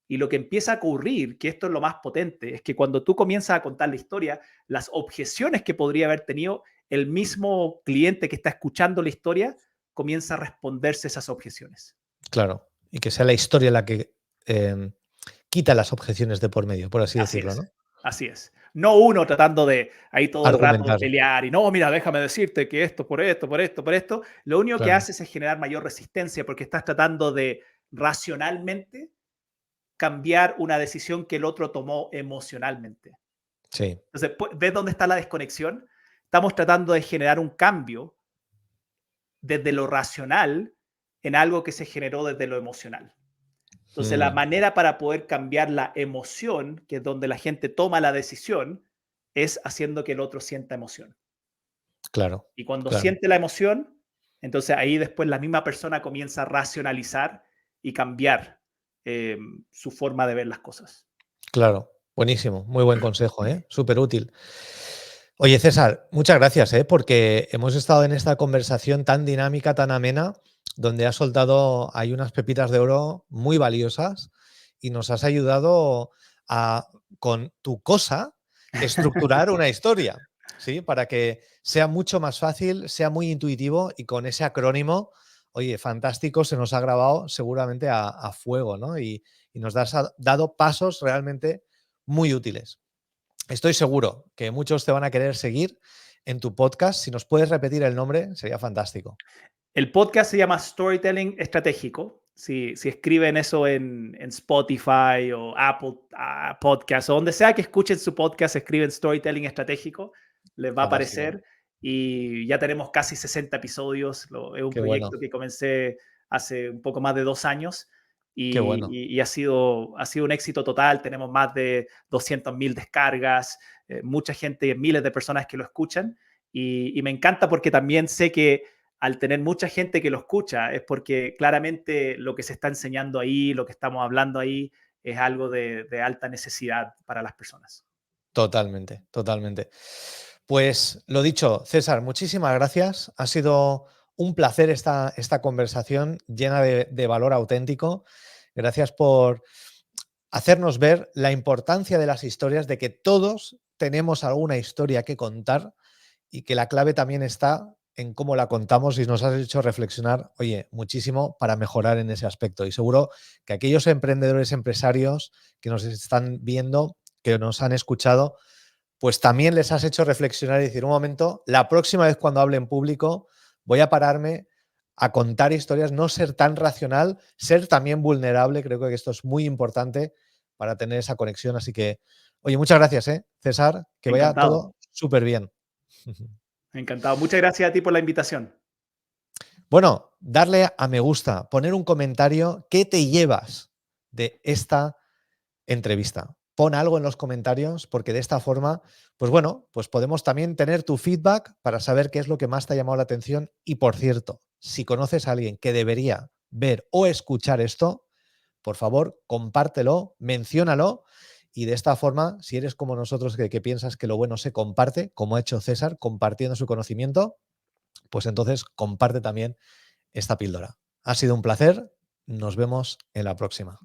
Y lo que empieza a ocurrir, que esto es lo más potente, es que cuando tú comienzas a contar la historia, las objeciones que podría haber tenido el mismo cliente que está escuchando la historia, comienza a responderse esas objeciones. Claro. Y que sea la historia la que quita las objeciones de por medio, por así Así decirlo, es, ¿no? así es. No uno tratando de ahí todo el rato Argumentar. pelear y no, mira, déjame decirte que esto por esto, por esto, por esto. Lo único que Claro. haces es generar mayor resistencia porque estás tratando de racionalmente cambiar una decisión que el otro tomó emocionalmente. Sí, Entonces, ¿ves dónde está la desconexión? Estamos tratando de generar un cambio desde lo racional en algo que se generó desde lo emocional. Entonces, la mm, manera para poder cambiar la emoción, que es donde la gente toma la decisión, es haciendo que el otro sienta emoción. claro, Y cuando claro, siente la emoción, entonces ahí después la misma persona comienza a racionalizar y cambiar eh, su forma de ver las cosas. claro. Buenísimo, muy buen consejo, ¿eh? Súper útil. Oye, César, muchas gracias, ¿eh? Porque hemos estado en esta conversación tan dinámica, tan amena, donde has soltado hay unas pepitas de oro muy valiosas y nos has ayudado a, con tu cosa, estructurar una historia, ¿sí? Para que sea mucho más fácil, sea muy intuitivo y con ese acrónimo, oye, fantástico, se nos ha grabado seguramente a fuego, ¿no? Y nos has dado pasos realmente muy útiles. Estoy seguro que muchos te van a querer seguir en tu podcast. Si nos puedes repetir el nombre, sería fantástico. El podcast se llama Storytelling Estratégico. Si escriben eso en Spotify o Apple Podcast o donde sea que escuchen su podcast, escriben Storytelling Estratégico, les va a Fantástico. aparecer. Y ya tenemos casi 60 episodios. Es un Qué bueno, proyecto que comencé hace un poco más de 2 años qué bueno. y ha sido un éxito total. Tenemos más de 200.000 descargas, mucha gente, miles de personas que lo escuchan. Y me encanta porque también sé que al tener mucha gente que lo escucha, es porque claramente lo que se está enseñando ahí, lo que estamos hablando ahí, es algo de alta necesidad para las personas. Totalmente, totalmente. Pues lo dicho, César, muchísimas gracias. Ha sido un placer esta conversación llena de valor auténtico. Gracias por hacernos ver la importancia de las historias, de que todos tenemos alguna historia que contar y que la clave también está en cómo la contamos y nos has hecho reflexionar, oye, muchísimo para mejorar en ese aspecto. Y seguro que aquellos emprendedores, empresarios que nos están viendo, que nos han escuchado, pues también les has hecho reflexionar y decir, un momento, la próxima vez cuando hable en público voy a pararme a contar historias, no ser tan racional, ser también vulnerable. Creo que esto es muy importante para tener esa conexión. Así que, oye, muchas gracias, César, que vaya Encantado, todo súper bien. encantado. Muchas gracias a ti por la invitación. Bueno, darle a me gusta, poner un comentario, ¿qué te llevas de esta entrevista? Pon algo en los comentarios porque de esta forma, pues bueno, pues podemos también tener tu feedback para saber qué es lo que más te ha llamado la atención. Y por cierto, si conoces a alguien que debería ver o escuchar esto, por favor, compártelo, menciónalo y de esta forma, si eres como nosotros que piensas que lo bueno se comparte, como ha hecho César, compartiendo su conocimiento, pues entonces comparte también esta píldora. Ha sido un placer. Nos vemos en la próxima.